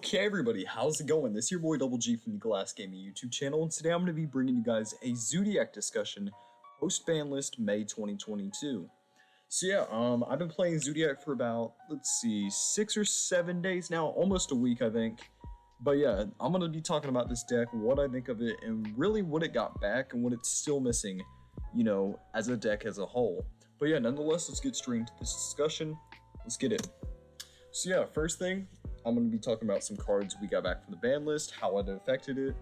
Okay, everybody, how's it going? This is your boy Double G from the Glass Gaming YouTube channel, and today I'm going to be bringing you guys a Zoodiac discussion post-banlist May 2022. So yeah, I've been playing Zoodiac for about, 6 or 7 days now, almost a week, I think. But yeah, I'm going to be talking about this deck, what I think of it, and really what it got back and what it's still missing, as a deck as a whole. But yeah, nonetheless, let's get straight into this discussion. Let's get it. So yeah, first thing, I'm going to be talking about some cards we got back from the ban list, how it affected it.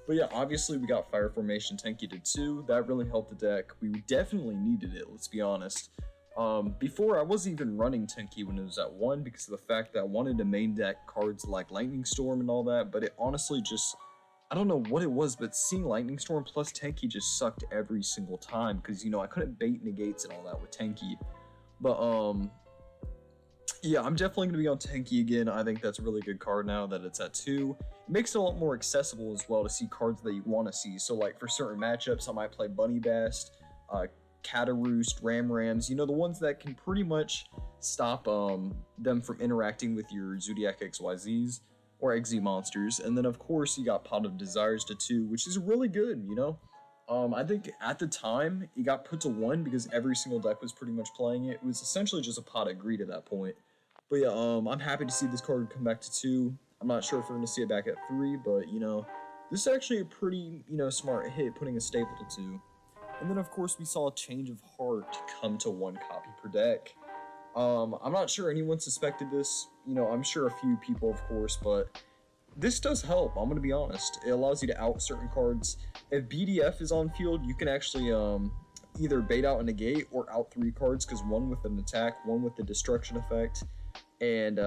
But yeah, obviously we got Fire Formation Tenki to 2. That really helped the deck. We definitely needed it, let's be honest. Before, I wasn't even running Tenki when it was at 1 because of the fact that I wanted to main deck cards like Lightning Storm and all that, but it honestly just, I don't know what it was, but seeing Lightning Storm plus Tenki just sucked every single time because, I couldn't bait negates and all that with Tenki. But, yeah, I'm definitely going to be on Tenki again. I think that's a really good card now that it's at 2. It makes it a lot more accessible as well to see cards that you want to see. So, like, for certain matchups, I might play Bunny Bast, Cataroost, Rams, the ones that can pretty much stop them from interacting with your Zoodiac XYZs or XZ monsters. And then, of course, you got Pot of Desires to 2, which is really good, I think at the time, it got put to 1 because every single deck was pretty much playing it. It was essentially just a Pot of Greed at that point. But yeah, I'm happy to see this card come back to 2. I'm not sure if we're going to see it back at 3, but, this is actually a pretty, smart hit, putting a staple to 2. And then, of course, we saw a Change of Heart come to 1 copy per deck. I'm not sure anyone suspected this. I'm sure a few people, of course, but this does help, I'm going to be honest. It allows you to out certain cards. If BDF is on field, you can actually either bait out a negate or out 3 cards, because one with an attack, one with the destruction effect. And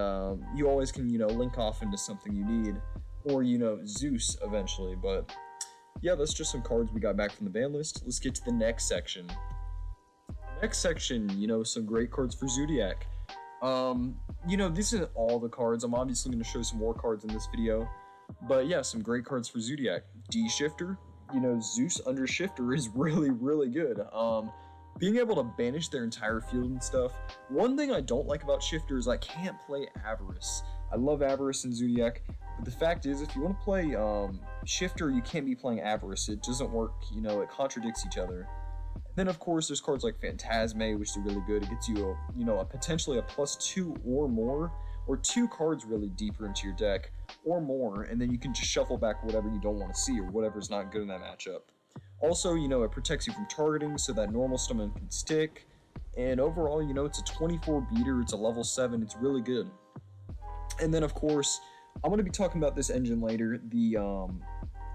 you always can, link off into something you need, or, Zeus eventually. But yeah, that's just some cards we got back from the ban list. Let's get to the next section. Next section, some great cards for Zoodiac. This isn't all the cards. I'm obviously going to show some more cards in this video. But yeah, some great cards for Zoodiac. D-Shifter, Zeus under Shifter is really, really good. Being able to banish their entire field and stuff. One thing I don't like about Shifter is I can't play Avarice. I love Avarice in Zoodiac, but the fact is, if you want to play Shifter, you can't be playing Avarice. It doesn't work, it contradicts each other. And then, of course, there's cards like Phantasme, which is really good. It gets you, a potentially a +2 or more, or 2 cards really deeper into your deck, or more, and then you can just shuffle back whatever you don't want to see, or whatever's not good in that matchup. Also, it protects you from targeting so that normal summon can stick. And overall, it's a 24 beater, it's a level 7, it's really good. And then, of course, I'm going to be talking about this engine later. The,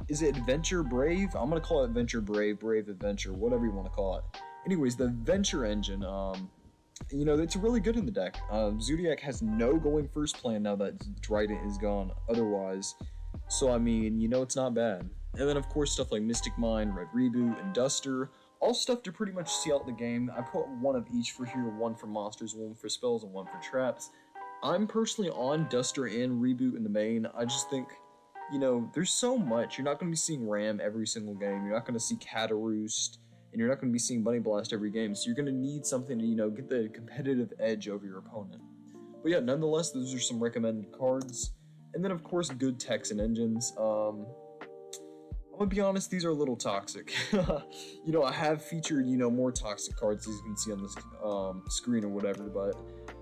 is it Adventure Brave? I'm going to call it Adventure Brave, Brave Adventure, whatever you want to call it. Anyways, the Adventure engine, it's really good in the deck. Zoodiac has no going first plan now that Dryden is gone otherwise. So, it's not bad. And then, of course, stuff like Mystic Mind, Red Reboot, and Duster. All stuff to pretty much see out the game. I put 1 of each for here, 1 for monsters, 1 for spells, and 1 for traps. I'm personally on Duster and Reboot in the main. I just think, there's so much. You're not going to be seeing Ram every single game. You're not going to see Cataroost, and you're not going to be seeing Bunny Blast every game. So you're going to need something to, get the competitive edge over your opponent. But yeah, nonetheless, those are some recommended cards. And then, of course, good techs and engines. I'm gonna be honest, these are a little toxic. I have featured, more toxic cards as you can see on this screen or whatever, but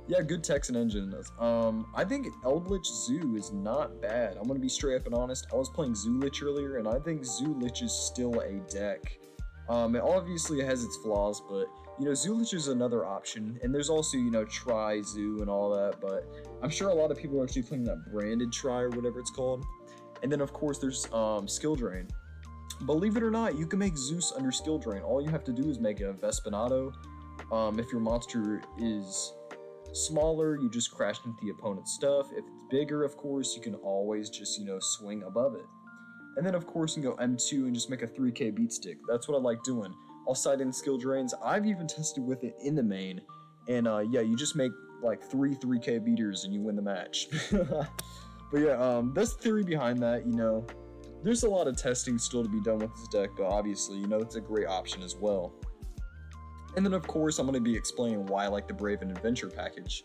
yeah, good techs and engines. I think Eldritch Zoo is not bad. I'm gonna be straight up and honest. I was playing Zoo Lich earlier, and I think Zoo Lich is still a deck. It obviously has its flaws, but Zoo Lich is another option, and there's also, Tri Zoo and all that, but I'm sure a lot of people are actually playing that branded Tri or whatever it's called. And then, of course, there's Skill Drain. Believe it or not, you can make Zeus under Skill Drain. All you have to do is make a Vespinato. If your monster is smaller, you just crash into the opponent's stuff. If it's bigger, of course, you can always just, swing above it. And then, of course, you can go M2 and just make a 3k beat stick. That's what I like doing. I'll side in Skill Drains. I've even tested with it in the main. And, yeah, you just make, like, 3k beaters and you win the match. But yeah, that's the theory behind that, There's a lot of testing still to be done with this deck, but obviously, it's a great option as well. And then, of course, I'm going to be explaining why I like the Brave and Adventure package.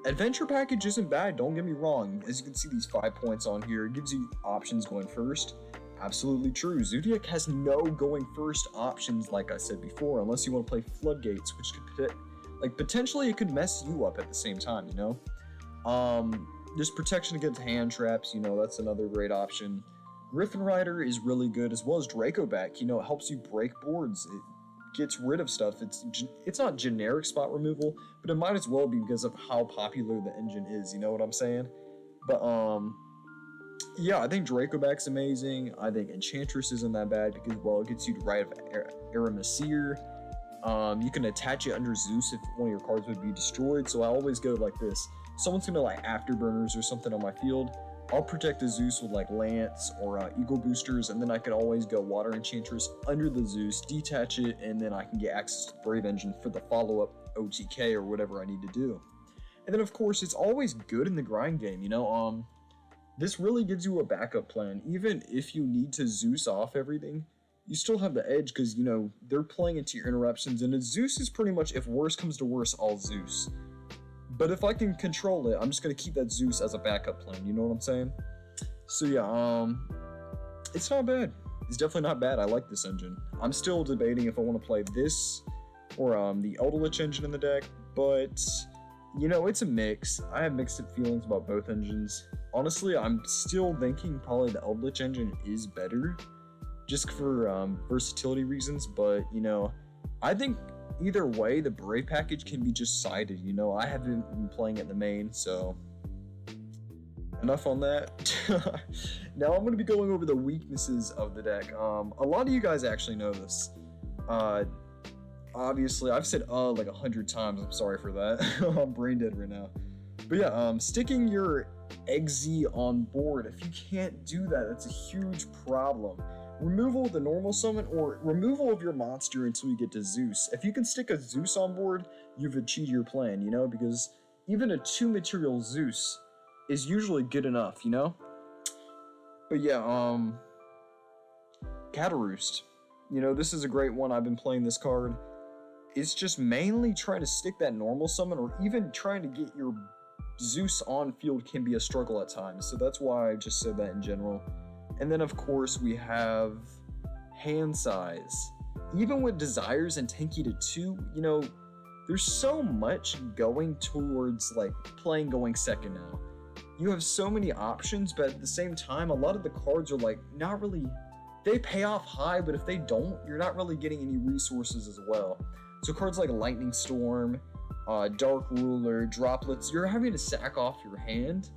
Adventure package isn't bad, don't get me wrong. As you can see, these 5 points on here, it gives you options going first. Absolutely true. Zoodiac has no going first options, like I said before, unless you want to play Floodgates, which could potentially it could mess you up at the same time, you know? There's protection against hand traps, you know, that's another great option. Griffin Rider is really good, as well as Dracoback, you know, it helps you break boards. It gets rid of stuff. It's not generic spot removal, but it might as well be because of how popular the engine is, you know what I'm saying? But yeah, I think Dracoback's amazing. I think Enchantress isn't that bad because, well, it gets you to Rite of Aramasir. You can attach it under Zeus if one of your cards would be destroyed, so I always go like this. Someone's gonna like Afterburners or something on my field, I'll protect the Zeus with like Lance or Eagle Boosters, and then I can always go Water Enchantress under the Zeus, detach it, and then I can get access to the Brave Engine for the follow-up OTK or whatever I need to do. And then of course, it's always good in the grind game, you know? This really gives you a backup plan. Even if you need to Zeus off everything, you still have the edge because, you know, they're playing into your interruptions, and a Zeus is pretty much, if worse comes to worse, all Zeus. But if I can control it, I'm just going to keep that Zeus as a backup plan, you know what I'm saying? So yeah, it's not bad. It's definitely not bad. I like this engine. I'm still debating if I want to play this or the Eldritch engine in the deck, but, you know, it's a mix. I have mixed feelings about both engines. Honestly, I'm still thinking probably the Eldritch engine is better, just for versatility reasons, but, you know, I think either way, the Brave package can be just sided, you know? I haven't been playing it in the main, so enough on that. Now I'm going to be going over the weaknesses of the deck. A lot of you guys actually know this. Obviously, I've said like 100 times. I'm sorry for that. I'm brain dead right now. But yeah, sticking your Eggsy on board, if you can't do that, that's a huge problem. Removal of the normal summon or removal of your monster until you get to Zeus. If you can stick a Zeus on board, you've achieved your plan, you know, because even a 2-material Zeus is usually good enough, you know? But yeah, Cataroost. You know, this is a great one. I've been playing this card. It's just mainly trying to stick that normal summon, or even trying to get your Zeus on field can be a struggle at times. So that's why I just said that in general. And then of course we have hand size. Even with Desires and Tenki to 2, you know, there's so much going towards like playing going second now. You have so many options, but at the same time, a lot of the cards are like not really, they pay off high, but if they don't, you're not really getting any resources as well. So cards like Lightning Storm, Dark Ruler, Droplets, you're having to sack off your hand.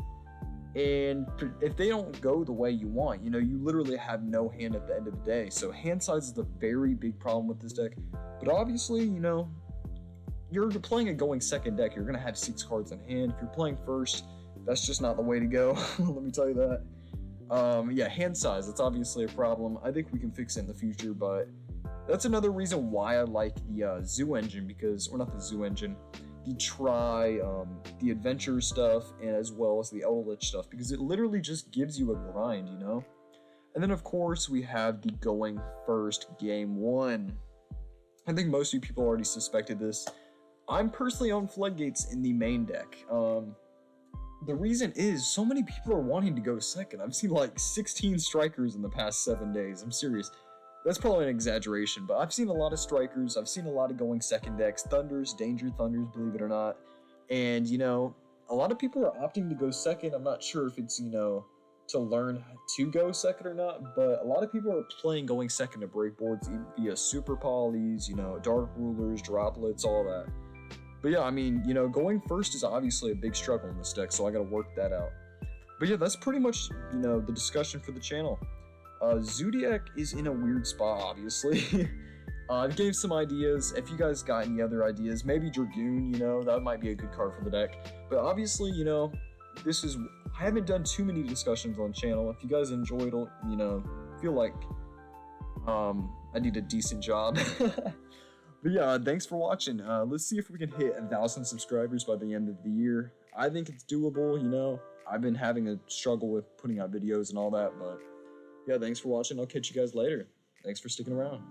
And if they don't go the way you want, you know, you literally have no hand at the end of the day. So hand size is a very big problem with this deck. But obviously, you know, you're playing a going second deck, you're going to have 6 cards in hand. If you're playing first, that's just not the way to go. Let me tell you that. Yeah, hand size, that's obviously a problem. I think we can fix it in the future, but that's another reason why I like the Zoo engine, because, or not the Zoo engine, the adventure stuff, and as well as the Eldritch stuff, because it literally just gives you a grind, you know? And then of course we have the going first game 1. I think most of you people already suspected this. I'm personally on Floodgates in the main deck. The reason is so many people are wanting to go second. I've seen like 16 strikers in the past 7 days. I'm serious. That's probably an exaggeration, but I've seen a lot of strikers. I've seen a lot of going second decks, Thunders, Danger Thunders, believe it or not. And, you know, a lot of people are opting to go second. I'm not sure if it's, you know, to learn to go second or not, but a lot of people are playing going second to break boards via Super Polys, you know, Dark Rulers, Droplets, all that. But yeah, I mean, you know, going first is obviously a big struggle in this deck, so I gotta work that out. But yeah, that's pretty much, you know, the discussion for the channel. Zoodiac is in a weird spot, obviously. I gave some ideas. If you guys got any other ideas, maybe Dragoon, you know, that might be a good card for the deck. But obviously, you know, I haven't done too many discussions on the channel. If you guys enjoyed it, you know, feel like I did a decent job. But yeah, thanks for watching. Let's see if we can hit 1,000 subscribers by the end of the year. I think it's doable, you know. I've been having a struggle with putting out videos and all that, but yeah, thanks for watching. I'll catch you guys later. Thanks for sticking around.